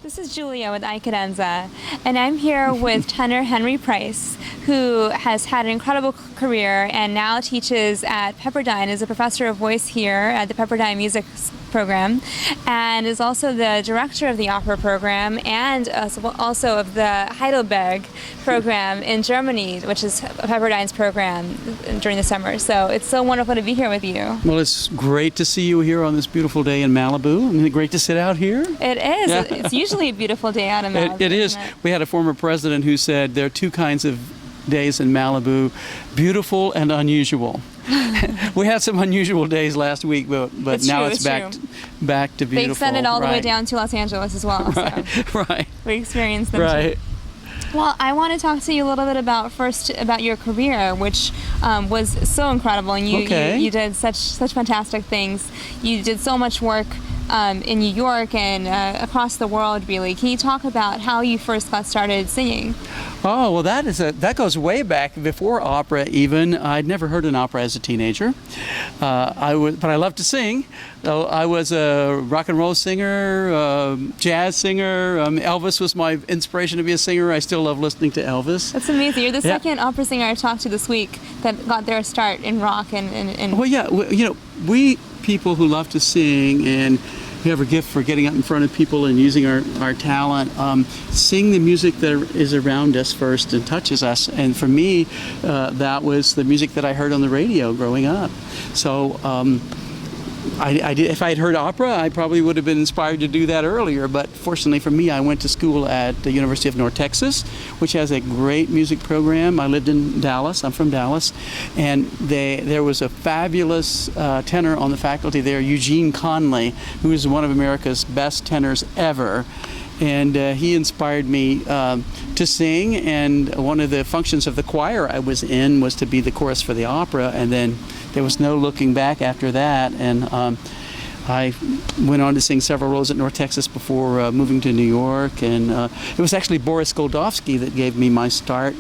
This is Julia with iCadenza, and I'm here with tenor Henry Price, who has had an incredible career and now teaches at Pepperdine as a professor of voice here at the Pepperdine Music Program, and is also the director of the opera program and also of the Heidelberg program in Germany, which is Pepperdine's program during the summer. So it's so wonderful to be here with you. Well, it's great to see you here on this beautiful day in Malibu. Isn't it great to sit out here? It is. Yeah. It's usually a beautiful day out in Malibu. It is. We had a former president who said there are two kinds of days in Malibu, beautiful and unusual. We had some unusual days last week, but now it's back to beautiful. They extended all the way down to Los Angeles as well. Right, so right. We experienced them right. too. Well, I want to talk to you a little bit about your career, which was so incredible, and you did such fantastic things. You did so much work in New York and across the world, really. Can you talk about how you first got started singing? Oh, well, that goes way back before opera even. I'd never heard an opera as a teenager. But I loved to sing. I was a rock and roll singer, jazz singer. Elvis was my inspiration to be a singer. I still love listening to Elvis. That's amazing. You're the second opera singer I've talked to this week that got their start in rock and. Well, yeah, we people who love to sing and we have a gift for getting up in front of people and using our talent, sing the music that is around us first and touches us. And for me, that was the music that I heard on the radio growing up. So if I had heard opera, I probably would have been inspired to do that earlier. But fortunately for me, I went to school at the University of North Texas, which has a great music program. I lived in Dallas. I'm from Dallas. And there was a fabulous tenor on the faculty there, Eugene Conley, who is one of America's best tenors ever. And he inspired me to sing, and one of the functions of the choir I was in was to be the chorus for the opera, and then there was no looking back after that. And I went on to sing several roles at North Texas before moving to New York, and it was actually Boris Goldovsky that gave me my start.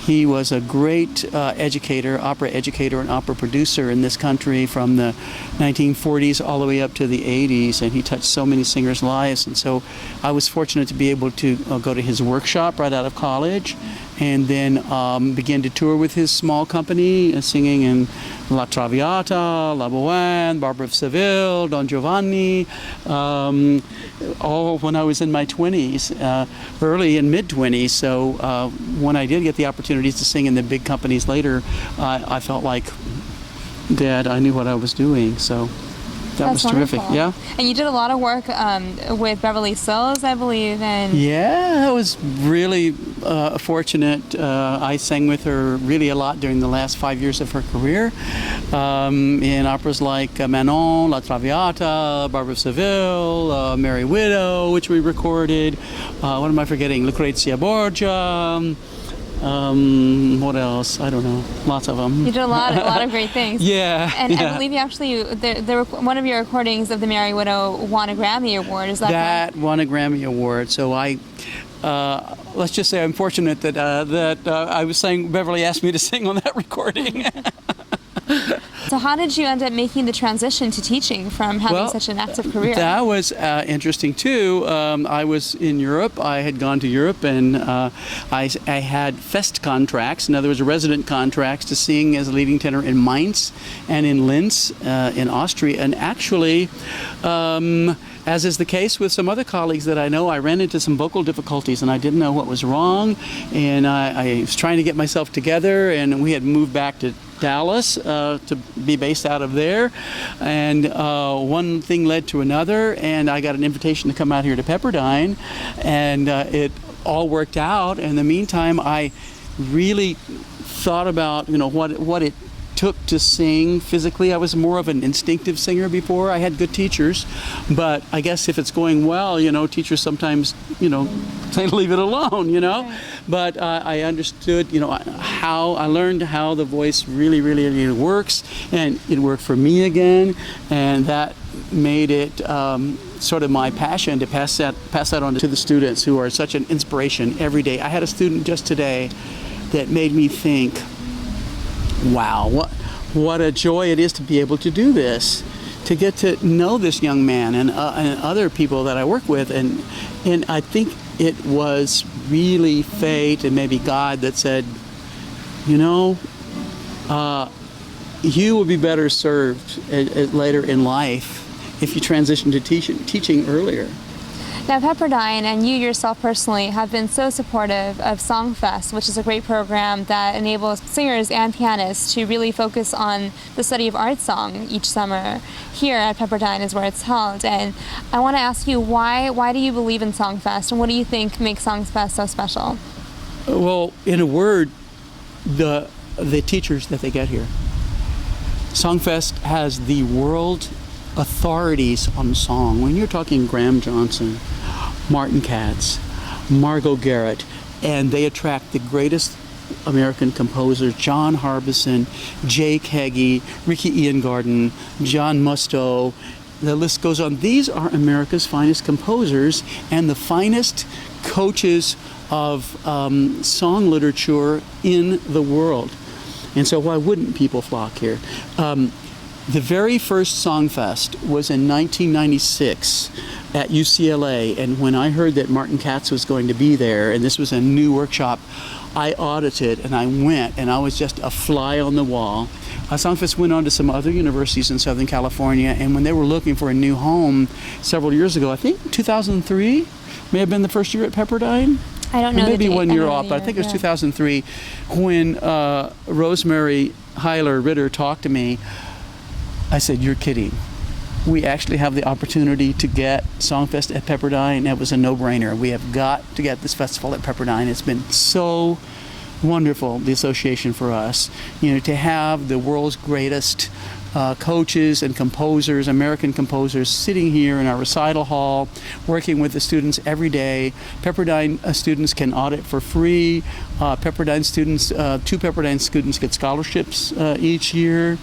He was a great opera educator and opera producer in this country from the 1940s all the way up to the 80s, and he touched so many singers' lives. And so I was fortunate to be able to go to his workshop right out of college, and then began to tour with his small company, singing in La Traviata, La Bohème, Barbara of Seville, Don Giovanni, all when I was in my 20s, early and mid-20s. So when I did get the opportunities to sing in the big companies later, I felt like that I knew what I was doing. So that's was terrific. Wonderful. Yeah. And you did a lot of work with Beverly Sills, I believe. And yeah, I was really fortunate. I sang with her really a lot during the last 5 years of her career in operas like Manon, La Traviata, Barbara of Seville, Merry Widow, which we recorded. What am I forgetting? Lucrezia Borgia. What else? I don't know. Lots of them. You did a lot of great things. Yeah. And yeah. I believe you actually, one of your recordings of the Merry Widow won a Grammy Award. Is that correct? That won a Grammy Award. So let's just say I'm fortunate that I was saying Beverly asked me to sing on that recording. So how did you end up making the transition to teaching from having such an active career? That was interesting too. I was in Europe. I had gone to Europe, and I had fest contracts. In other words, resident contracts to sing as a leading tenor in Mainz and in Linz in Austria. And actually, as is the case with some other colleagues that I know, I ran into some vocal difficulties and I didn't know what was wrong. And I was trying to get myself together, and we had moved back to Dallas to be based out of there, and one thing led to another, and I got an invitation to come out here to Pepperdine, and it all worked out. In the meantime, I really thought about what it took to sing physically. I was more of an instinctive singer before. I had good teachers, but I guess if it's going well, teachers sometimes, say leave it alone, Right. But I understood, how I learned how the voice really, really, really works, and it worked for me again, and that made it sort of my passion to pass that on to the students who are such an inspiration every day. I had a student just today that made me think, wow, what a joy it is to be able to do this, to get to know this young man and other people that I work with, and And I think it was really fate and maybe God that said, you know, you will be better served later in life if you transition to teaching earlier. Now, Pepperdine and you yourself personally have been so supportive of SongFest, which is a great program that enables singers and pianists to really focus on the study of art song each summer. Here at Pepperdine is where it's held. And I want to ask you, why do you believe in SongFest, and what do you think makes SongFest so special? Well, in a word, the teachers that they get here. SongFest has the world authorities on song. When you're talking Graham Johnson, Martin Katz, Margot Garrett, and they attract the greatest American composers, John Harbison, Jake Heggie, Ricky Iangarden, John Musto, the list goes on. These are America's finest composers and the finest coaches of song literature in the world. And so why wouldn't people flock here? The very first SongFest was in 1996 at UCLA, and when I heard that Martin Katz was going to be there, and this was a new workshop, I audited and I went, and I was just a fly on the wall. SongFest went on to some other universities in Southern California, and when they were looking for a new home several years ago, I think 2003 may have been the first year at Pepperdine. I don't know. Maybe 1 year off, but I think it was 2003 when Rosemary Hyler Ritter talked to me. I said, "You're kidding. We actually have the opportunity to get SongFest at Pepperdine." It was a no-brainer. We have got to get this festival at Pepperdine. It's been so wonderful, the association for us, to have the world's greatest coaches and composers, American composers, sitting here in our recital hall, working with the students every day. Pepperdine students can audit for free. Pepperdine students, 2 Pepperdine students get scholarships each year.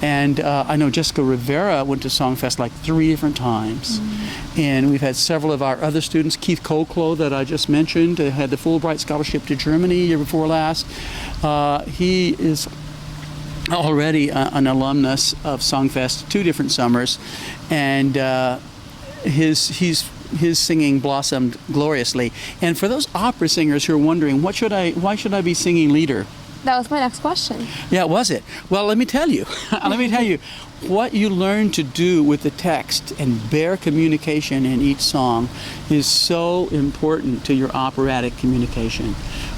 And I know Jessica Rivera went to SongFest like 3 different times. And we've had several of our other students. Keith Koklo, that I just mentioned, had the Fulbright scholarship to Germany year before last. He is already an alumnus of SongFest 2 different summers. And his singing blossomed gloriously. And for those opera singers who are wondering, why should I be singing leader? That was my next question. Yeah, was it? Well, let me tell you. What you learn to do with the text and bear communication in each song is so important to your operatic communication.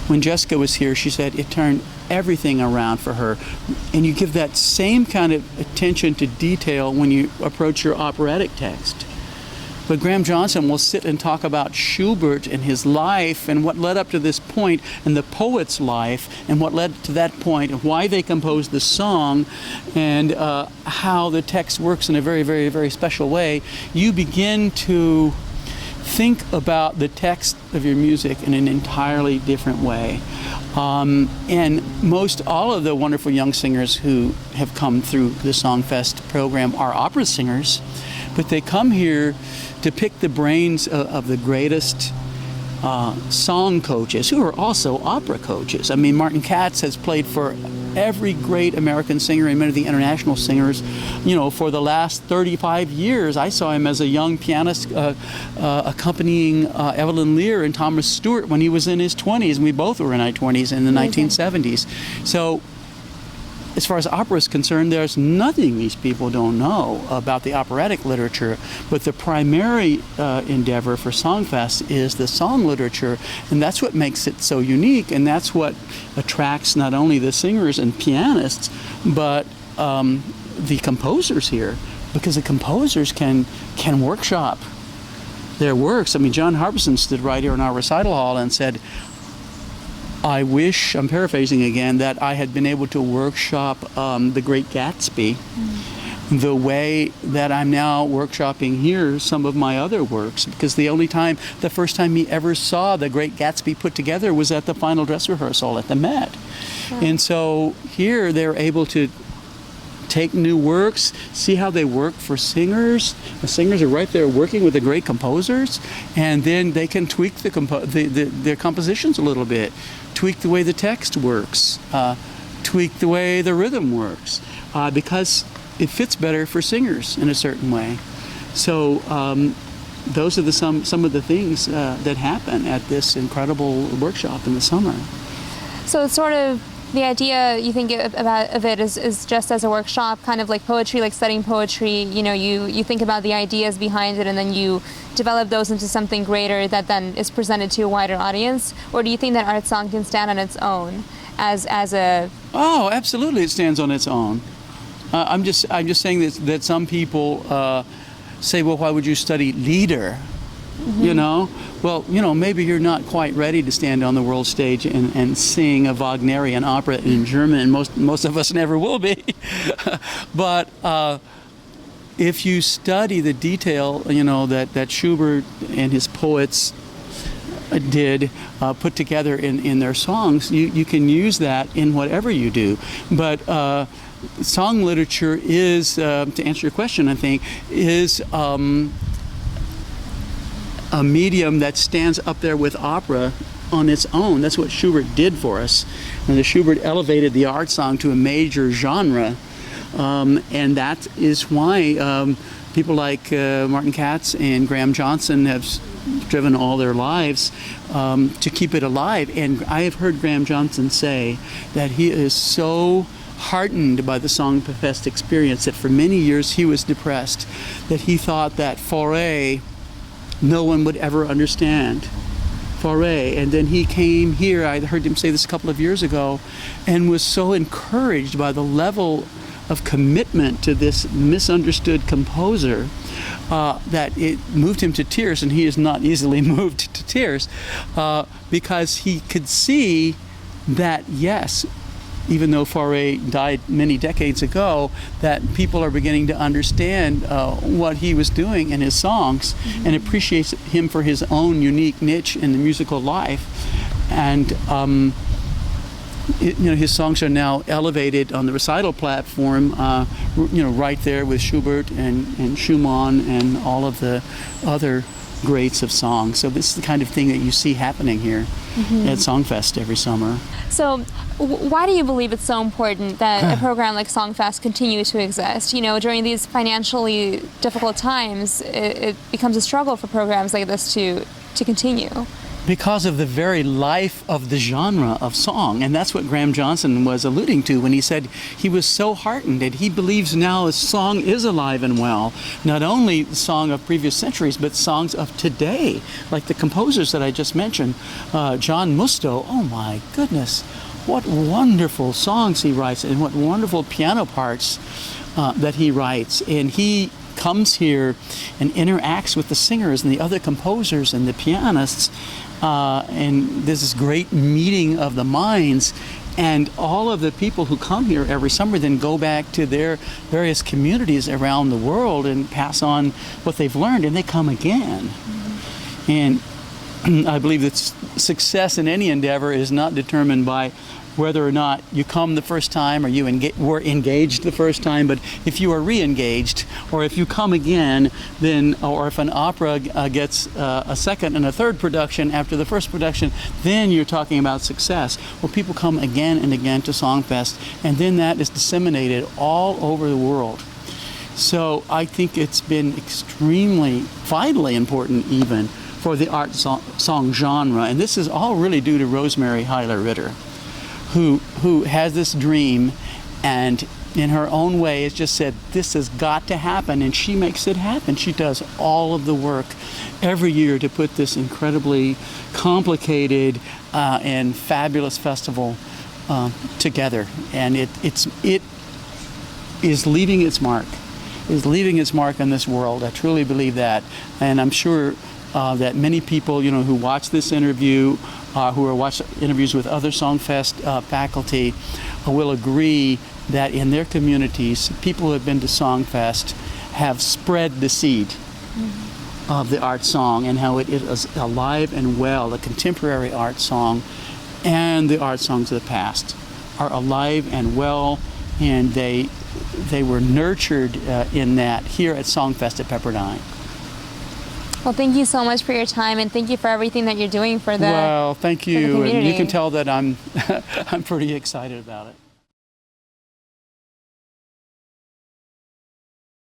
When Jessica was here, she said it turned everything around for her. And you give that same kind of attention to detail when you approach your operatic text. But Graham Johnson will sit and talk about Schubert and his life and what led up to this point, and the poet's life and what led to that point, and why they composed the song, and how the text works in a very, very, very special way. You begin to think about the text of your music in an entirely different way. And most all of the wonderful young singers who have come through the SongFest program are opera singers, but they come here to pick the brains of the greatest song coaches, who are also opera coaches. I mean, Martin Katz has played for every great American singer and many of the international singers, for the last 35 years. I saw him as a young pianist accompanying Evelyn Lear and Thomas Stewart when he was in his 20s, and we both were in our 20s in the 1970s. So as far as opera is concerned, there's nothing these people don't know about the operatic literature, but the primary endeavor for SongFest is the song literature, and that's what makes it so unique, and that's what attracts not only the singers and pianists, but the composers here, because the composers can workshop their works. I mean, John Harbison stood right here in our recital hall and said, "I wish," I'm paraphrasing again, "that I had been able to workshop The Great Gatsby the way that I'm now workshopping here some of my other works, because the first time he ever saw The Great Gatsby put together was at the final dress rehearsal at the Met." And so here they're able to take new works, see how they work for singers. The singers are right there working with the great composers, and then they can tweak their compositions a little bit, tweak the way the text works, tweak the way the rhythm works, because it fits better for singers in a certain way. So those are some of the things that happen at this incredible workshop in the summer. So it's sort of the idea you think of it is just as a workshop, kind of like poetry, like studying poetry. You think about the ideas behind it, and then you develop those into something greater that then is presented to a wider audience. Or do you think that art song can stand on its own as a? Oh, absolutely, it stands on its own. I'm just saying that some people say, well, why would you study lieder? Well, maybe you're not quite ready to stand on the world stage and sing a Wagnerian opera in German, and most of us never will be. But if you study the detail, that Schubert and his poets did put together in their songs, you can use that in whatever you do. But song literature is, to answer your question, I think, is a medium that stands up there with opera on its own. That's what Schubert did for us. And the Schubert elevated the art song to a major genre, and that is why people like Martin Katz and Graham Johnson have driven all their lives to keep it alive. And I have heard Graham Johnson say that he is so heartened by the SongFest experience that for many years he was depressed, that he thought that Fauré no one would ever understand. Fauré. And then he came here, I heard him say this a couple of years ago, and was so encouraged by the level of commitment to this misunderstood composer that it moved him to tears, and he is not easily moved to tears because he could see that, yes, even though Fauré died many decades ago, that people are beginning to understand what he was doing in his songs and appreciates him for his own unique niche in the musical life. And his songs are now elevated on the recital platform, right there with Schubert and Schumann and all of the other greats of song. So this is the kind of thing that you see happening here at SongFest every summer. So why do you believe it's so important that a program like SongFest continue to exist? During these financially difficult times, it becomes a struggle for programs like this to continue. Because of the very life of the genre of song. And that's what Graham Johnson was alluding to when he said he was so heartened that he believes now song is alive and well. Not only the song of previous centuries, but songs of today, like the composers that I just mentioned. John Musto, oh my goodness, what wonderful songs he writes and what wonderful piano parts that he writes. And he comes here and interacts with the singers and the other composers and the pianists, and there's this great meeting of the minds, and all of the people who come here every summer then go back to their various communities around the world and pass on what they've learned, and they come again. And I believe that success in any endeavor is not determined by whether or not you come the first time or you were engaged the first time, but if you are re-engaged, or if you come again, then, or if an opera gets a second and a third production after the first production, then you're talking about success. Well, people come again and again to SongFest, and then that is disseminated all over the world. So I think it's been extremely, vitally important even for the art song genre, and this is all really due to Rosemary Hyler Ritter, who has this dream, and in her own way has just said, this has got to happen, and she makes it happen. She does all of the work every year to put this incredibly complicated and fabulous festival together, and it is leaving its mark. Is leaving its mark on this world. I truly believe that, and I'm sure that many people, who watch this interview, who are watching interviews with other SongFest faculty, will agree that in their communities, people who have been to SongFest have spread the seed of the art song, and how it is alive and well. The contemporary art song and the art songs of the past are alive and well, and they were nurtured in that here at SongFest at Pepperdine. Well, thank you so much for your time, and thank you for everything that you're doing for the Well, thank you. For the community. And you can tell that I'm pretty excited about it.